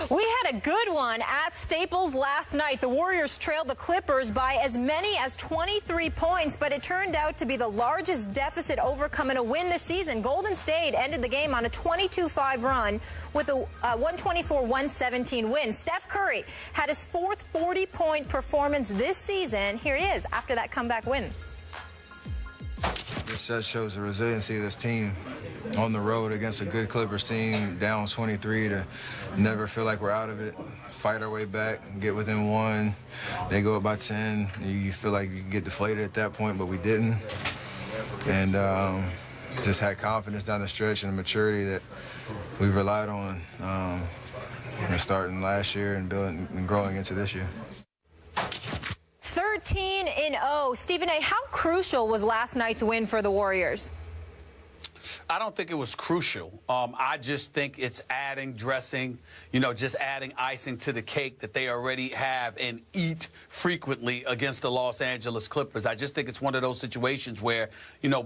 We had a good one at Staples last night. The Warriors trailed the Clippers by as many as 23 points, but it turned out to be the largest deficit overcome in a win this season. Golden State ended the game on a 22-5 run with a 124-117 win. Steph Curry had his fourth 40-point performance this season. Here he is after that comeback win. This just shows the resiliency of this team on the road against a good Clippers team, down 23, to never feel like we're out of it, fight our way back, get within one. They go up by 10. You feel like you get deflated at that point, but we didn't. And just had confidence down the stretch and the maturity that we relied on starting last year and building and growing into this year. 13-0. Stephen A., how crucial was last night's win for the Warriors? I don't think it was crucial. I just think it's adding dressing, just adding icing to the cake that they already have and eat frequently against the Los Angeles Clippers. I just think it's one of those situations where,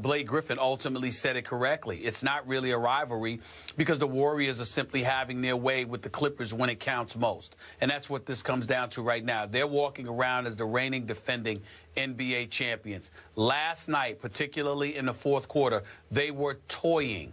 Blake Griffin ultimately said it correctly. It's not really a rivalry because the Warriors are simply having their way with the Clippers when it counts most. And that's what this comes down to right now. They're walking around as the reigning defending NBA champions. Last night, particularly in the fourth quarter, they were toying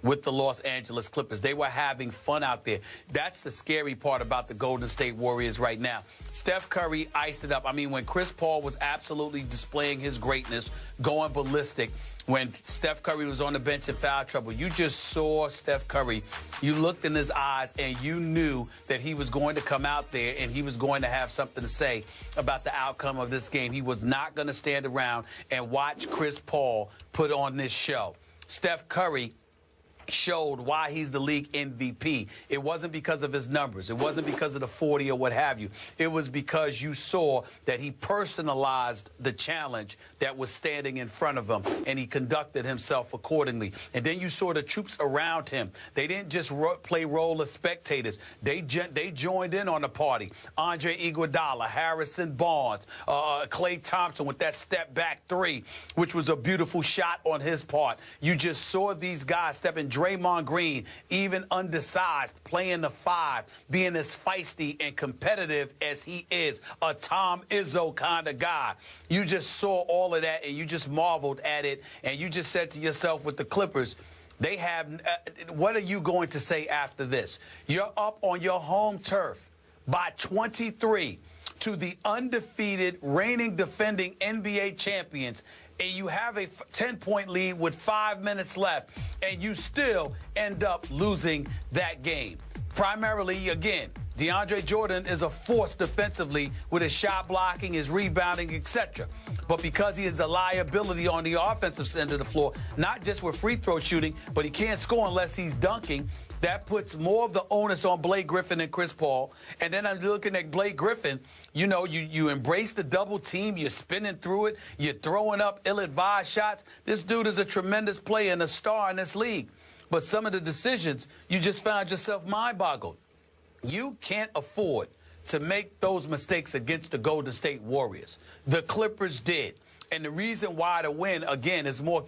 with the Los Angeles Clippers. They were having fun out there. That's the scary part about the Golden State Warriors right now. Steph Curry iced it up. I mean, when Chris Paul was absolutely displaying his greatness, going ballistic, when Steph Curry was on the bench in foul trouble, you just saw Steph Curry. You looked in his eyes and you knew that he was going to come out there and he was going to have something to say about the outcome of this game. He was not going to stand around and watch Chris Paul put on this show. Steph Curry showed why he's the league MVP. It wasn't because of his numbers. It wasn't because of the 40 or what have you. It was because you saw that he personalized the challenge that was standing in front of him, and he conducted himself accordingly. And then you saw the troops around him. They didn't just play role as spectators. They joined in on the party. Andre Iguodala, Harrison Barnes, Klay Thompson with that step-back three, which was a beautiful shot on his part. You just saw these guys stepping. Draymond Green, even undersized, playing the five, being as feisty and competitive as he is, a Tom Izzo kind of guy. You just saw all of that, and you just marveled at it, and you just said to yourself with the Clippers, they have, what are you going to say after this? You're up on your home turf by 23 to the undefeated, reigning, defending NBA champions, and you have a 10-point lead with 5 minutes left, and you still end up losing that game. Primarily, again, DeAndre Jordan is a force defensively with his shot blocking, his rebounding, etc. But because he is a liability on the offensive end of the floor, not just with free throw shooting, but he can't score unless he's dunking, that puts more of the onus on Blake Griffin and Chris Paul. And then I'm looking at Blake Griffin. You embrace the double team. You're spinning through it. You're throwing up ill-advised shots. This dude is a tremendous player and a star in this league. But some of the decisions, you just found yourself mind-boggled. You can't afford to make those mistakes against the Golden State Warriors. The Clippers did. And the reason why the win, again, is more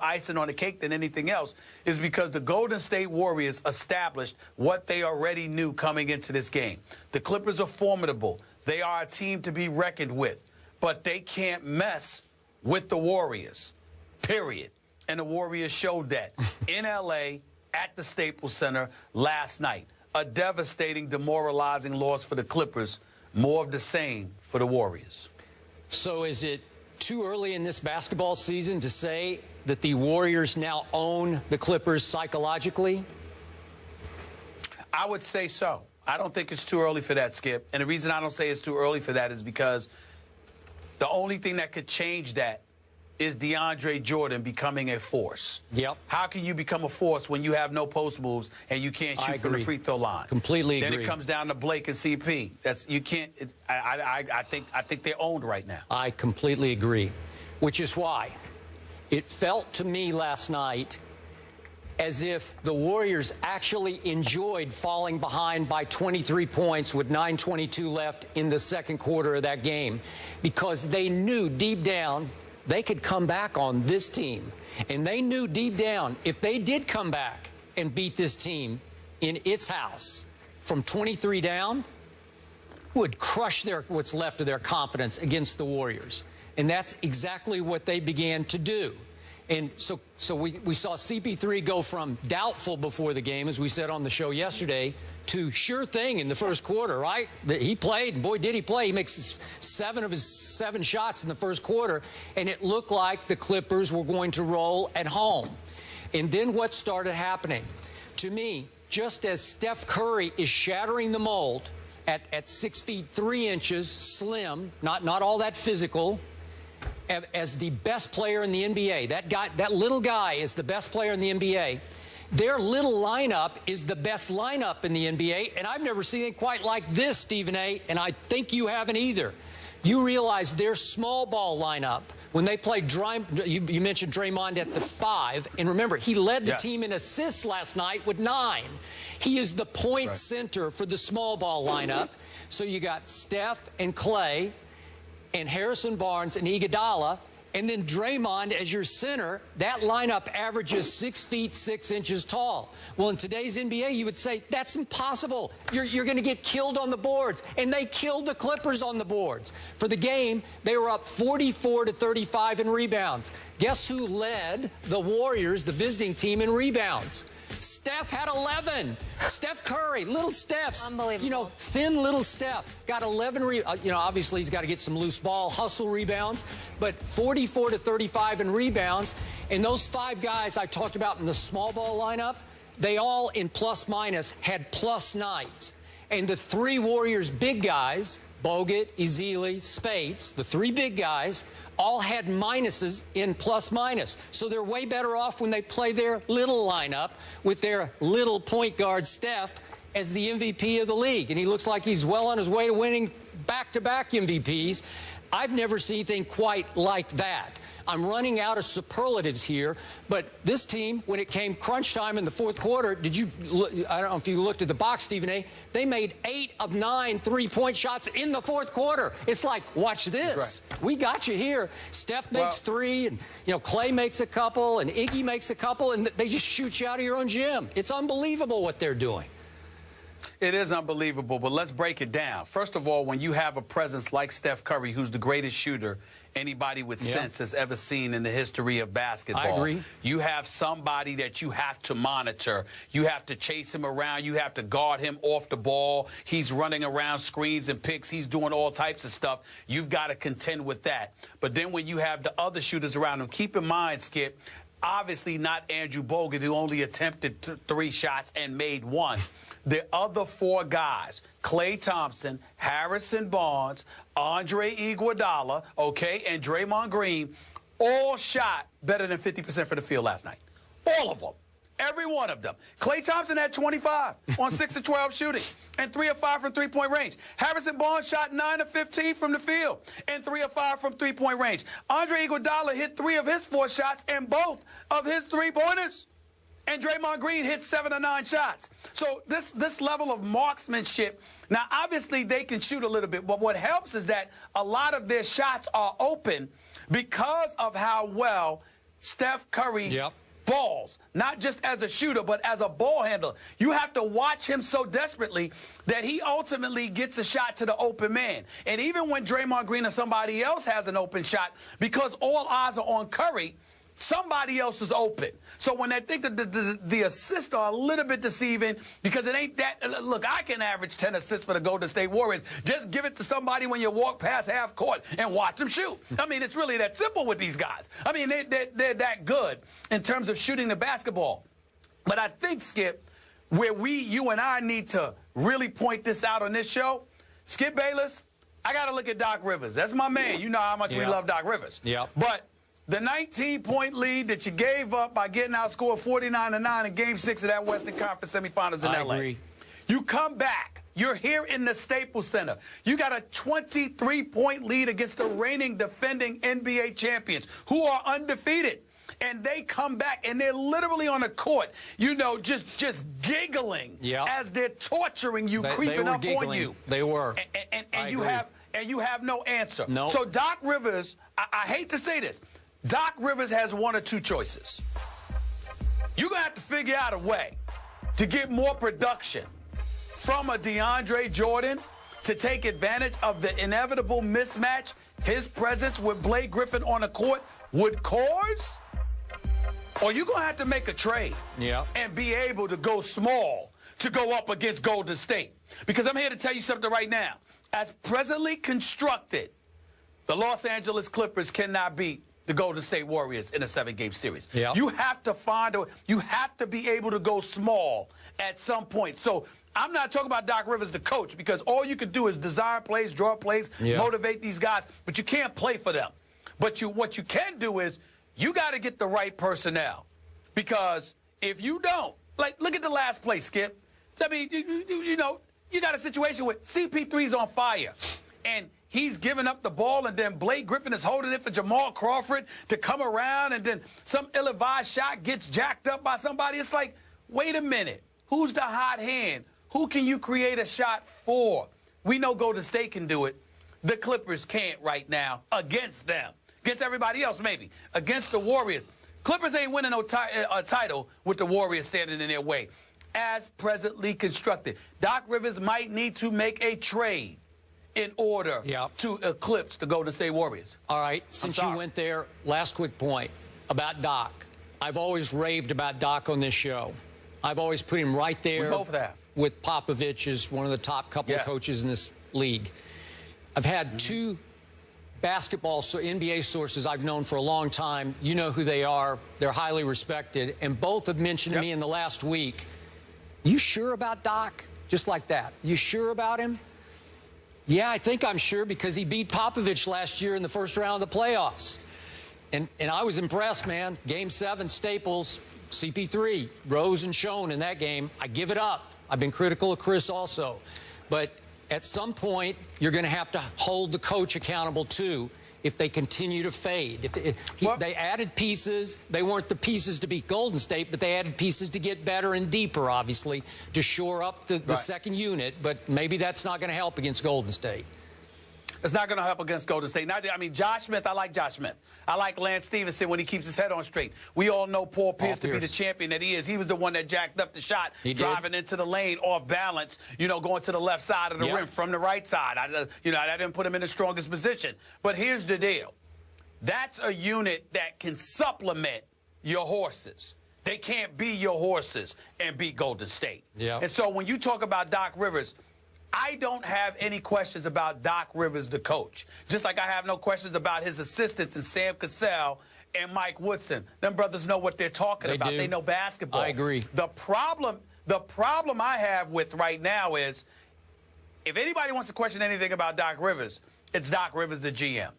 icing on the cake than anything else, is because the Golden State Warriors established what they already knew coming into this game. The Clippers are formidable. They are a team to be reckoned with. But they can't mess with the Warriors, period. And the Warriors showed that in L.A. at the Staples Center last night. A devastating, demoralizing loss for the Clippers. More of the same for the Warriors. So is it too early in this basketball season to say that the Warriors now own the Clippers psychologically? I would say so. I don't think it's too early for that, Skip. And the reason I don't say it's too early for that is because the only thing that could change that is DeAndre Jordan becoming a force. Yep. How can you become a force when you have no post moves and you can't shoot from the free throw line? Completely agree. Then it comes down to Blake and CP. You can't. I think they're owned right now. I completely agree, which is why it felt to me last night as if the Warriors actually enjoyed falling behind by 23 points with 9:22 left in the second quarter of that game, because they knew deep down they could come back on this team. And they knew deep down if they did come back and beat this team in its house, from 23 down would crush what's left of their confidence against the Warriors. And that's exactly what they began to do. And so we saw CP3 go from doubtful before the game, as we said on the show yesterday, to sure thing in the first quarter, right? He played, and boy, did he play. He makes 7 of his 7 shots in the first quarter, and it looked like the Clippers were going to roll at home. And then what started happening? To me, just as Steph Curry is shattering the mold at 6 feet 3 inches, slim, not all that physical, as the best player in the NBA, that little guy is the best player in the NBA. Their little lineup is the best lineup in the NBA, and I've never seen it quite like this, Stephen A., and I think you haven't either. You realize their small ball lineup, when they played, you mentioned Draymond at the 5, and remember, he led the team in assists last night with 9. He is the point center for the small ball lineup. So you got Steph and Clay and Harrison Barnes and Iguodala, and then Draymond as your center. That lineup averages 6 feet 6 inches tall. Well, in today's NBA, you would say that's impossible. You're going to get killed on the boards, and they killed the Clippers on the boards. For the game, they were up 44-35 in rebounds. Guess who led the Warriors, the visiting team, in rebounds? Steph had 11. Steph Curry, little Steph's. Unbelievable. You know, thin little Steph got 11. You know, obviously he's got to get some loose ball, hustle rebounds, but 44-35 in rebounds. And those 5 guys I talked about in the small ball lineup, they all in plus minus had plus nights. And the 3 Warriors big guys, Bogut, Ezeli, Spates, the 3 big guys, all had minuses in plus minus. So they're way better off when they play their little lineup with their little point guard Steph as the MVP of the league. And he looks like he's well on his way to winning back-to-back MVPs. I've never seen anything quite like that. I'm running out of superlatives here, but this team, when it came crunch time in the fourth quarter, I don't know if you looked at the box, Stephen A., they made 8 of 9 3-point shots in the fourth quarter. It's like, watch this. Right. We got you here. Steph makes 3, and, you know, Clay makes a couple, and Iggy makes a couple, and they just shoot you out of your own gym. It's unbelievable what they're doing. It is unbelievable, but let's break it down. First of all, when you have a presence like Steph Curry, who's the greatest shooter anybody with sense has ever seen in the history of basketball. I agree. You have somebody that you have to monitor. You have to chase him around. You have to guard him off the ball. He's running around screens and picks. He's doing all types of stuff. You've got to contend with that. But then when you have the other shooters around him, keep in mind, Skip, obviously not Andrew Bogut, who only attempted 3 shots and made 1. The other 4 guys, Klay Thompson, Harrison Barnes, Andre Iguodala, and Draymond Green, all shot better than 50% for the field last night. All of them. Every one of them. Klay Thompson had 25 on 6 of 12 shooting and 3 of 5 from three-point range. Harrison Barnes shot 9 of 15 from the field and 3 of 5 from three-point range. Andre Iguodala hit 3 of his 4 shots and both of his 3-pointers. And Draymond Green hit 7 of 9 shots. So this level of marksmanship, now obviously they can shoot a little bit, but what helps is that a lot of their shots are open because of how well Steph Curry balls, not just as a shooter, but as a ball handler. You have to watch him so desperately that he ultimately gets a shot to the open man. And even when Draymond Green or somebody else has an open shot, because all eyes are on Curry, somebody else is open. So when they think that the assists are a little bit deceiving, because it ain't that. Look, I can average 10 assists for the Golden State Warriors. Just give it to somebody when you walk past half court and watch them shoot. I mean, it's really that simple with these guys. I mean, they're that good in terms of shooting the basketball. But I think, Skip, where you and I need to really point this out on this show, Skip Bayless, I got to look at Doc Rivers. That's my man. You know how much we love Doc Rivers. But the 19-point lead that you gave up by getting outscored 49-9 in Game 6 of that Western Conference semifinals in L.A. Agree. You come back. You're here in the Staples Center. You got a 23-point lead against the reigning defending NBA champions who are undefeated. And they come back, and they're literally on the court, you know, just giggling as they're torturing you, creeping up on you. They were. And you have no answer. No. So Doc Rivers, I hate to say this, Doc Rivers has 1 or 2 choices. You're going to have to figure out a way to get more production from a DeAndre Jordan to take advantage of the inevitable mismatch his presence with Blake Griffin on the court would cause? Or you going to have to make a trade and be able to go small to go up against Golden State? Because I'm here to tell you something right now. As presently constructed, the Los Angeles Clippers cannot beat the Golden State Warriors in a 7-game series. You have to find you have to be able to go small at some point. So I'm not talking about Doc Rivers, the coach, because all you can do is design plays, draw plays, motivate these guys, but you can't play for them. But what you can do is you got to get the right personnel, because if you don't, like, look at the last play, Skip. I mean, you know, you got a situation where CP3's on fire, and he's giving up the ball, and then Blake Griffin is holding it for Jamal Crawford to come around, and then some ill-advised shot gets jacked up by somebody. It's like, wait a minute. Who's the hot hand? Who can you create a shot for? We know Golden State can do it. The Clippers can't right now against them. Against everybody else, maybe. Against the Warriors. Clippers ain't winning no title with the Warriors standing in their way. As presently constructed, Doc Rivers might need to make a trade in order to eclipse the Golden State Warriors. All right, since you went there, last quick point about Doc. I've always raved about Doc on this show. I've always put him right there. We both have. With Popovich as one of the top couple of coaches in this league. I've had two basketball, NBA sources I've known for a long time. You know who they are. They're highly respected. And both have mentioned to me in the last week, you sure about Doc? Just like that. You sure about him? Yeah, I think I'm sure, because he beat Popovich last year in the first round of the playoffs. And I was impressed, man. Game 7, Staples, CP3, rose and shone in that game. I give it up. I've been critical of Chris also. But at some point, you're going to have to hold the coach accountable, too, if they continue to fade. They added pieces. They weren't the pieces to beat Golden State, but they added pieces to get better and deeper, obviously, to shore up the second unit. But maybe that's not going to help against Golden State. It's not going to help against Golden State. I mean, Josh Smith, I like Josh Smith. I like Lance Stevenson when he keeps his head on straight. We all know Paul Pierce to be the champion that he is. He was the one that jacked up the shot, driving into the lane off balance, you know, going to the left side of the rim from the right side. I didn't put him in the strongest position. But here's the deal. That's a unit that can supplement your horses. They can't be your horses and beat Golden State. And so when you talk about Doc Rivers, I don't have any questions about Doc Rivers, the coach. Just like I have no questions about his assistants and Sam Cassell and Mike Woodson. Them brothers know what they're talking about. They know basketball. I agree. The problem I have with right now is, if anybody wants to question anything about Doc Rivers, it's Doc Rivers, the GM.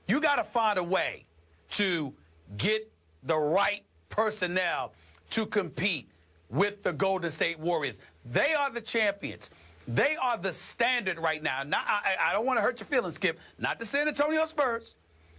You got to find a way to get the right personnel to compete with the Golden State Warriors. They are the champions. They are the standard right now. I don't want to hurt your feelings, Skip. Not the San Antonio Spurs.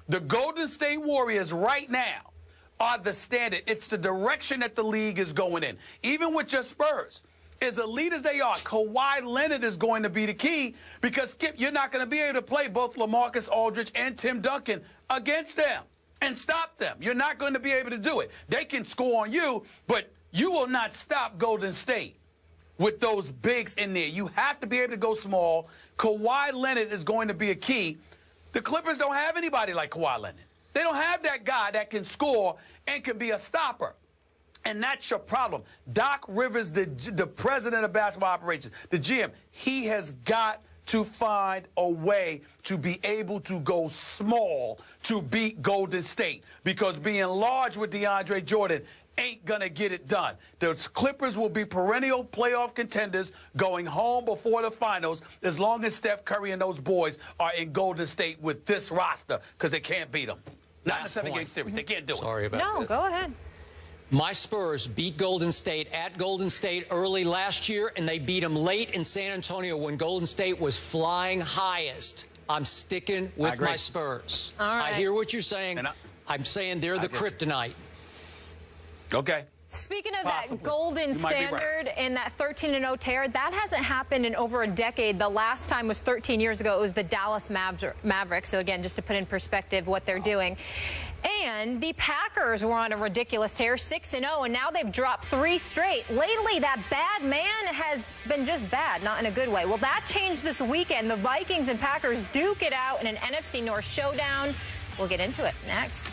The Golden State Warriors right now are the standard. It's the direction that the league is going in. Even with your Spurs, as elite as they are, Kawhi Leonard is going to be the key, because, Skip, you're not going to be able to play both LaMarcus Aldridge and Tim Duncan against them and stop them. You're not going to be able to do it. They can score on you, but you will not stop Golden State with those bigs in there. You have to be able to go small. Kawhi Leonard is going to be a key. The Clippers don't have anybody like Kawhi Leonard. They don't have that guy that can score and can be a stopper. And that's your problem. Doc Rivers, the president of basketball operations, the GM, he has got to find a way to be able to go small to beat Golden State, because being large with DeAndre Jordan ain't going to get it done. The Clippers will be perennial playoff contenders going home before the finals as long as Steph Curry and those boys are in Golden State with this roster, because they can't beat them. Not in a 7-game series. They can't do it. Sorry about this. No, go ahead. My Spurs beat Golden State at Golden State early last year, and they beat them late in San Antonio when Golden State was flying highest. I'm sticking with my Spurs. All right. I hear what you're saying. I'm saying they're the kryptonite. Okay. Speaking of Possibly. that golden You might be right. standard and that 13-0 tear, that hasn't happened in over a decade. The last time was 13 years ago. It was the Dallas Mavericks. So, again, just to put in perspective what they're doing. And the Packers were on a ridiculous tear, 6-0, and now they've dropped 3 straight. Lately, that bad man has been just bad, not in a good way. Well, that changed this weekend. The Vikings and Packers duke it out in an NFC North showdown. We'll get into it next.